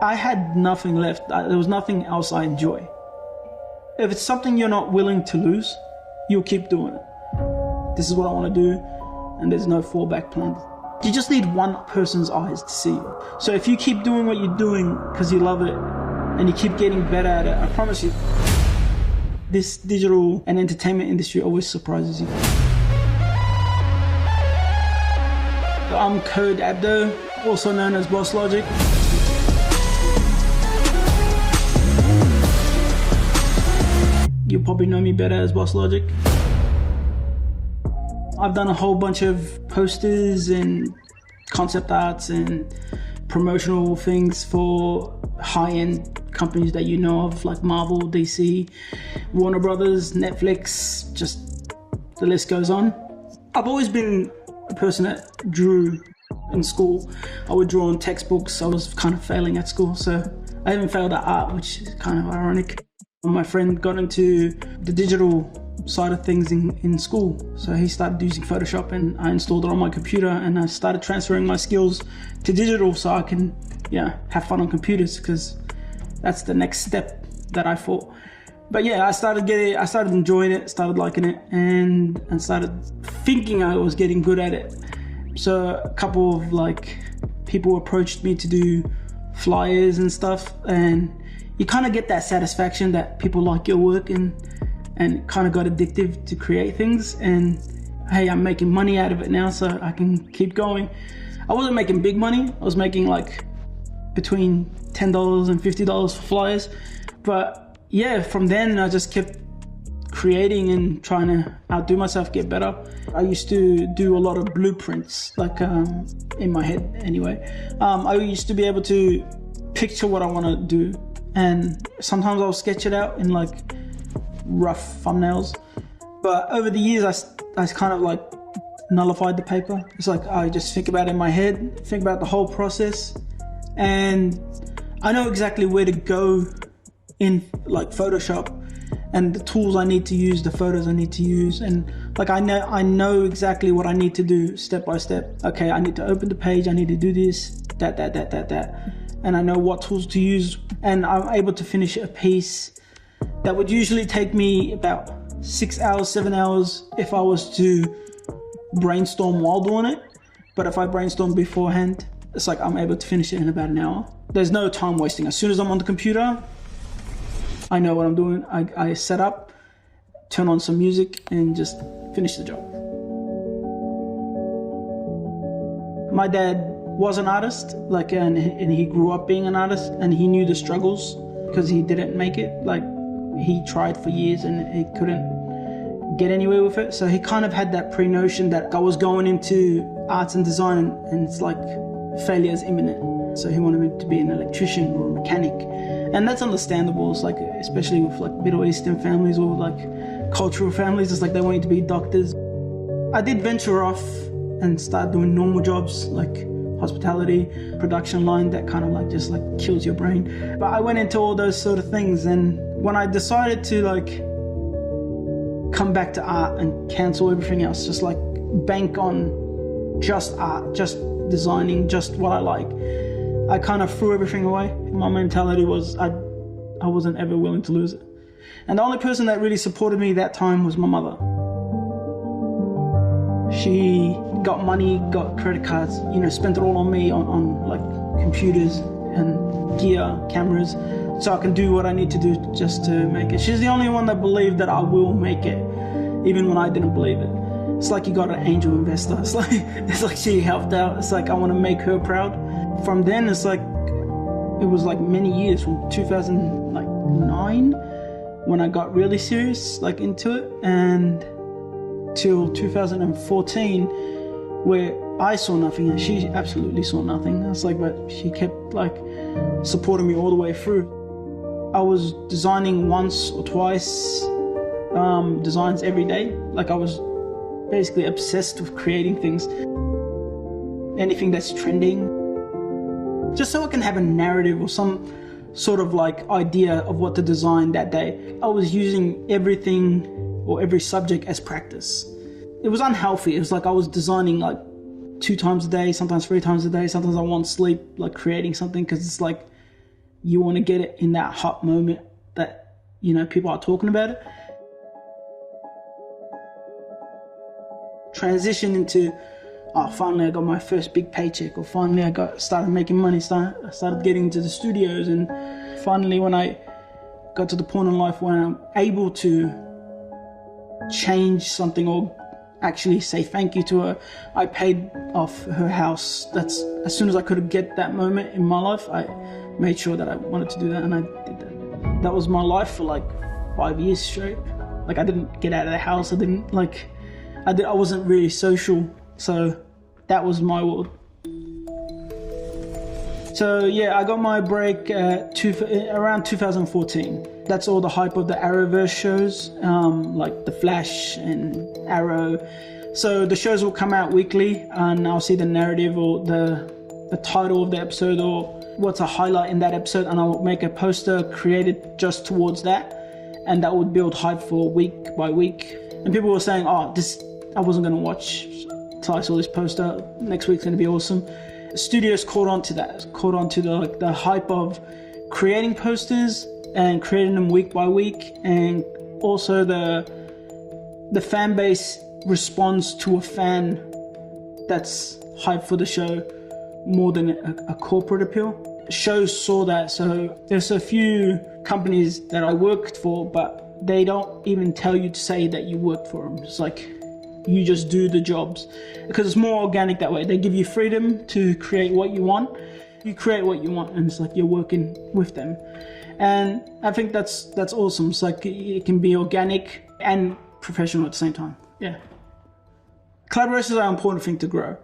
I had nothing left. There was nothing else I enjoy. If it's something you're not willing to lose, you'll keep doing it. This is what I want to do, and there's no fallback plan. You just need one person's eyes to see you. So if you keep doing what you're doing because you love it, and you keep getting better at it, I promise you, this digital and entertainment industry always surprises you. I'm Code Abdo, also known as BossLogic. You'll probably know me better as BossLogic. I've done a whole bunch of posters and concept arts and promotional things for high-end companies that you know of, like Marvel, DC, Warner Brothers, Netflix, just the list goes on. I've always been a person that drew in school. I would draw on textbooks. I was kind of failing at school, so I even failed at art, which is kind of ironic. My friend got into the digital side of things in school, so he started using Photoshop, and I installed it on my computer, and I started transferring my skills to digital so I can have fun on computers, because that's the next step that I thought. But yeah, I started enjoying it, started liking it, and started thinking I was getting good at it. So a couple of people approached me to do flyers and stuff, and you kind of get that satisfaction that people like your work, and kind of got addictive to create things. And hey, I'm making money out of it now, so I can keep going. I wasn't making big money. I was making like between $10 and $50 for flyers. But yeah, from then I just kept creating and trying to outdo myself, get better. I used to do a lot of blueprints, in my head anyway. I used to be able to picture what I want to do, and sometimes I'll sketch it out in rough thumbnails. But over the years, I kind of nullified the paper. It's I just think about it in my head, think about the whole process, and I know exactly where to go in Photoshop, and the tools I need to use, the photos I need to use, and I know exactly what I need to do step by step. Okay, I need to open the page, I need to do this, that, and I know what tools to use, and I'm able to finish a piece that would usually take me about 6 hours, 7 hours if I was to brainstorm while doing it. But if I brainstorm beforehand, it's I'm able to finish it in about an hour. There's no time wasting. As soon as I'm on the computer, I know what I'm doing. I set up, turn on some music, and just finish the job. My dad was an artist, and he grew up being an artist, and he knew the struggles because he didn't make it. He tried for years and he couldn't get anywhere with it. So he kind of had that pre-notion that I was going into arts and design, and it's failure is imminent. So he wanted me to be an electrician or a mechanic. And that's understandable. It's especially with Middle Eastern families or cultural families, it's they want you to be doctors. I did venture off and start doing normal jobs hospitality, production line, that kind of just kills your brain. But I went into all those sort of things, and when I decided to come back to art and cancel everything else, just bank on just art, just designing, just what I like, I kind of threw everything away. My mentality was I wasn't ever willing to lose it. And the only person that really supported me that time was my mother. She got money, got credit cards, spent it all on me, on computers and gear, cameras, so I can do what I need to do just to make it. She's the only one that believed that I will make it, even when I didn't believe it. It's you got an angel investor. It's she helped out. It's I want to make her proud. From then, it's it was many years, from 2009 when I got really serious into it, and till 2014, where I saw nothing and she absolutely saw nothing. It's but she kept supporting me all the way through. I was designing once or twice, designs every day. I was basically obsessed with creating things, anything that's trending, just so I can have a narrative or some sort of idea of what to design that day. I was using everything or every subject as practice. It was unhealthy. It was I was designing 2 times a day, sometimes 3 times a day. Sometimes I won't sleep creating something, because it's you want to get it in that hot moment that, people are talking about it. Transition into, finally I got my first big paycheck, or finally I started making money, started getting into the studios, and finally when I got to the point in life when I'm able to change something or actually say thank you to her. I paid off her house. That's as soon as I could get that moment in my life, I made sure that I wanted to do that, and I did that. That was my life for like 5 years straight. Like, I didn't get out of the house. I wasn't really social, so that was my world. So yeah, I got my break around 2014. That's all the hype of the Arrowverse shows, like The Flash and Arrow. So the shows will come out weekly, and I'll see the narrative or the title of the episode or what's a highlight in that episode, and I'll make a poster created just towards that, and that would build hype for week by week. And people were saying, this I wasn't going to watch until I saw this poster. Next week's going to be awesome. Studios caught on to that, caught on to the hype of creating posters and creating them week by week, and also the fan base responds to a fan that's hyped for the show more than a corporate appeal. Shows saw that, so there's a few companies that I worked for, but they don't even tell you to say that you worked for them. It's like, you just do the jobs, because it's more organic that way. They give you freedom to create what you want. You create what you want, and it's like you're working with them. And I think that's awesome. It's like it can be organic and professional at the same time. Yeah. Collaborations are an important thing to grow,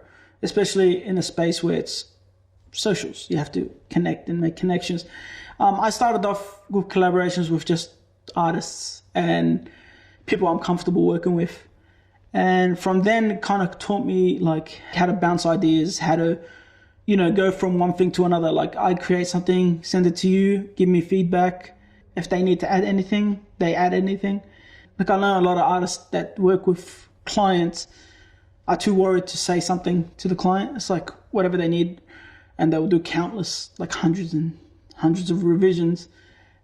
especially in a space where it's socials. You have to connect and make connections. I started off with collaborations with just artists and people I'm comfortable working with. And from then it kind of taught me like how to bounce ideas, how to, go from one thing to another. Like, I create something, send it to you, give me feedback. If they need to add anything, they add anything. Like, I know a lot of artists that work with clients are too worried to say something to the client. It's like whatever they need, and they'll do countless, like hundreds and hundreds of revisions.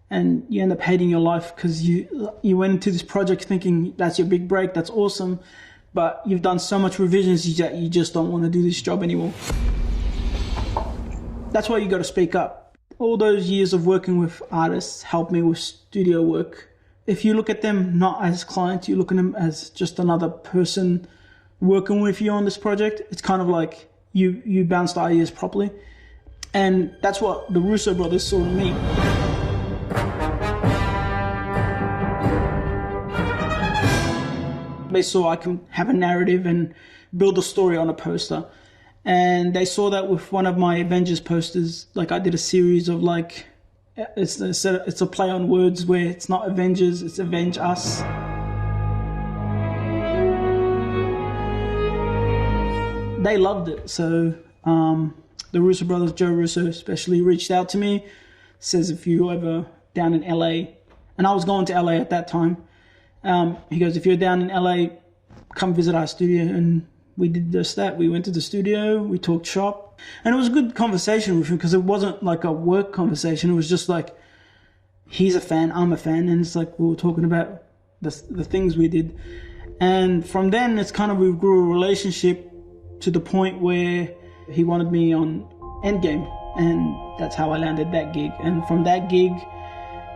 And you end up hating your life because you went into this project thinking that's your big break, that's awesome, but you've done so much revisions that you just don't want to do this job anymore. That's why you got to speak up. All those years of working with artists helped me with studio work. If you look at them not as clients, you look at them as just another person working with you on this project. It's kind of like you bounced ideas properly. And that's what the Russo brothers saw in me. They saw I can have a narrative and build a story on a poster. And they saw that with one of my Avengers posters. Like, I did a series of like, it's a play on words where it's not Avengers, it's Avenge Us. They loved it. So the Russo brothers, Joe Russo especially, reached out to me, says if you're ever down in LA, and I was going to LA at that time. He goes, if you're down in LA, come visit our studio. And we did just that. We went to the studio, we talked shop, and it was a good conversation with him because it wasn't like a work conversation. It was just like, he's a fan, I'm a fan, and it's like we were talking about the things we did. And from then, it's kind of, we grew a relationship to the point where he wanted me on Endgame, and that's how I landed that gig. And from that gig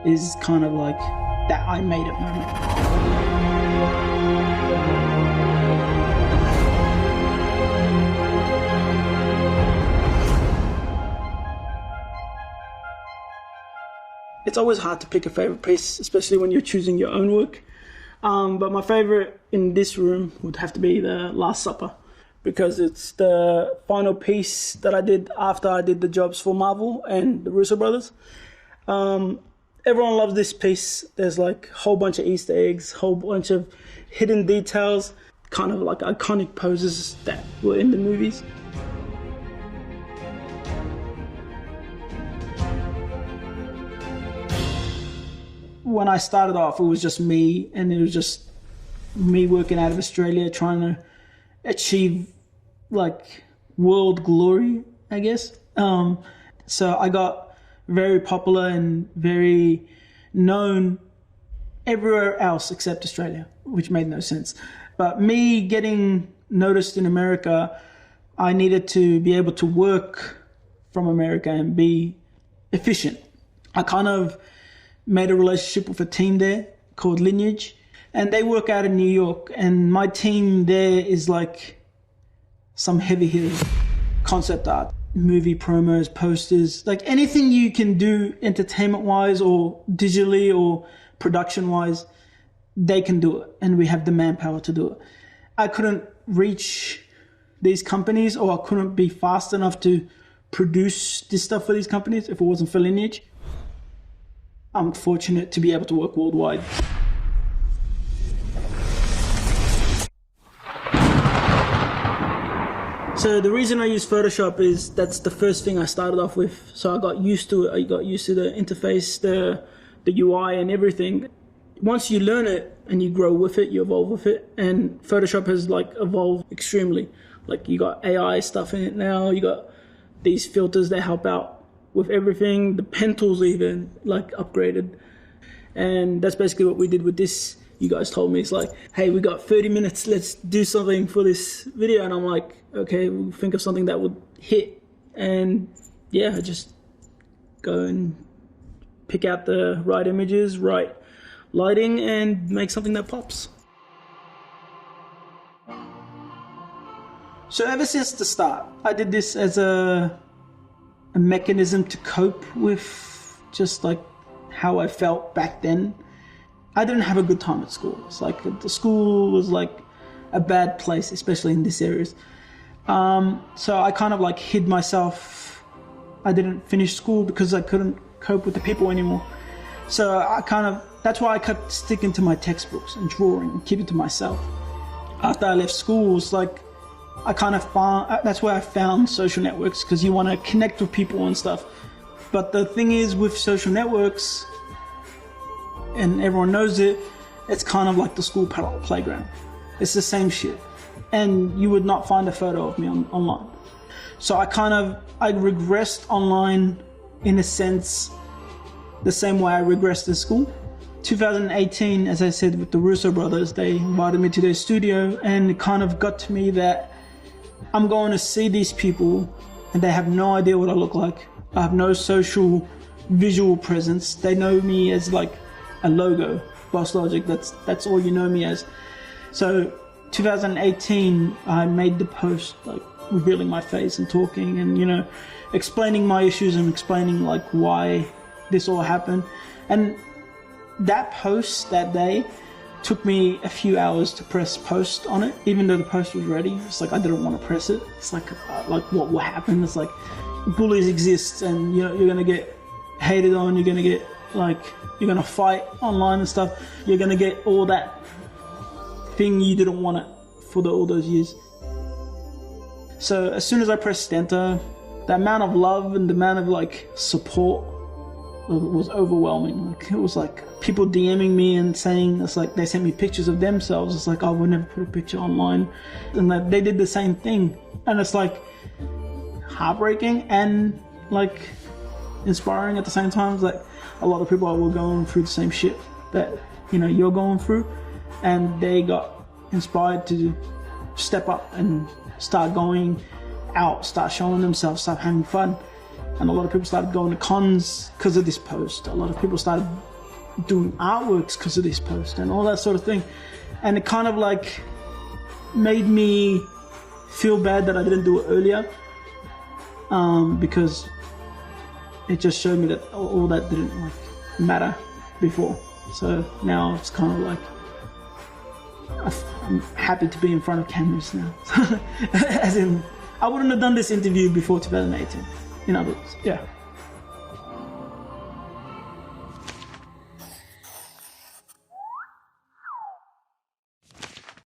is kind of like that I made it moment. It's always hard to pick a favorite piece, especially when you're choosing your own work. But my favorite in this room would have to be the Last Supper, because it's the final piece that I did after I did the jobs for Marvel and the Russo brothers. Everyone loves this piece. There's like a whole bunch of Easter eggs, whole bunch of hidden details, kind of like iconic poses that were in the movies. When I started off, it was just me, and it was just me working out of Australia, trying to achieve like world glory, I guess. So I got very popular and very known everywhere else except Australia, which made no sense. But me getting noticed in America, I needed to be able to work from America and be efficient. I kind of made a relationship with a team there called Lineage, and they work out in New York, and my team there is like some heavy hitters, concept art, movie promos, posters, like anything you can do entertainment wise or digitally or production wise, they can do it, and we have the manpower to do it. I couldn't reach these companies, or I couldn't be fast enough to produce this stuff for these companies if it wasn't for Lineage. I'm fortunate to be able to work worldwide. So the reason I use Photoshop is that's the first thing I started off with. So I got used to it. I got used to the interface, the UI and everything. Once you learn it and you grow with it, you evolve with it. And Photoshop has like evolved extremely. Like you got AI stuff in it now. You got these filters that help out with everything. The pen tools even like upgraded. And that's basically what we did with this. You guys told me, it's like, hey, we got 30 minutes. Let's do something for this video. And I'm like, okay, we'll think of something that would hit. And yeah, I just go and pick out the right images, right lighting, and make something that pops. So ever since the start, I did this as a mechanism to cope with just like how I felt back then. I didn't have a good time at school. It's like the school was like a bad place, especially in these areas. So I kind of like hid myself. I didn't finish school because I couldn't cope with the people anymore. So that's why I kept sticking to my textbooks and drawing and keeping to myself. After I left school, it's like I kind of found, that's where I found social networks, because you want to connect with people and stuff. But the thing is with social networks, and everyone knows it, it's kind of like the school playground. It's the same shit. And you would not find a photo of me online. So I regressed online in a sense, the same way I regressed in school. 2018, as I said, with the Russo brothers, they invited me to their studio, and it kind of got to me that I'm going to see these people and they have no idea what I look like. I have no social visual presence. They know me as like a logo, BossLogic, that's all you know me as. So 2018, I made the post like revealing my face and talking and, you know, explaining my issues and explaining like why this all happened. And that post that day took me a few hours to press post on it, even though the post was ready. It's like I didn't want to press it. It's like what will happen? It's like bullies exist, and you know you're gonna get hated on. You're gonna get like you're gonna fight online and stuff. You're gonna get all that thing you didn't want it for all those years. So as soon as I pressed enter, the amount of love and the amount of like support was overwhelming. Like it was like people DMing me and saying, it's like they sent me pictures of themselves. It's like, oh, we'll never put a picture online, and that they did the same thing. And it's like heartbreaking and like inspiring at the same time. It's like a lot of people were going through the same shit that you know you're going through, and they got inspired to step up and start going out, start showing themselves, start having fun. And a lot of people started going to cons because of this post. A lot of people started doing artworks because of this post and all that sort of thing. And it kind of like made me feel bad that I didn't do it earlier, because it just showed me that all that didn't like matter before. So now it's kind of like I'm happy to be in front of cameras now. As in, I wouldn't have done this interview before 2018. In other words, yeah.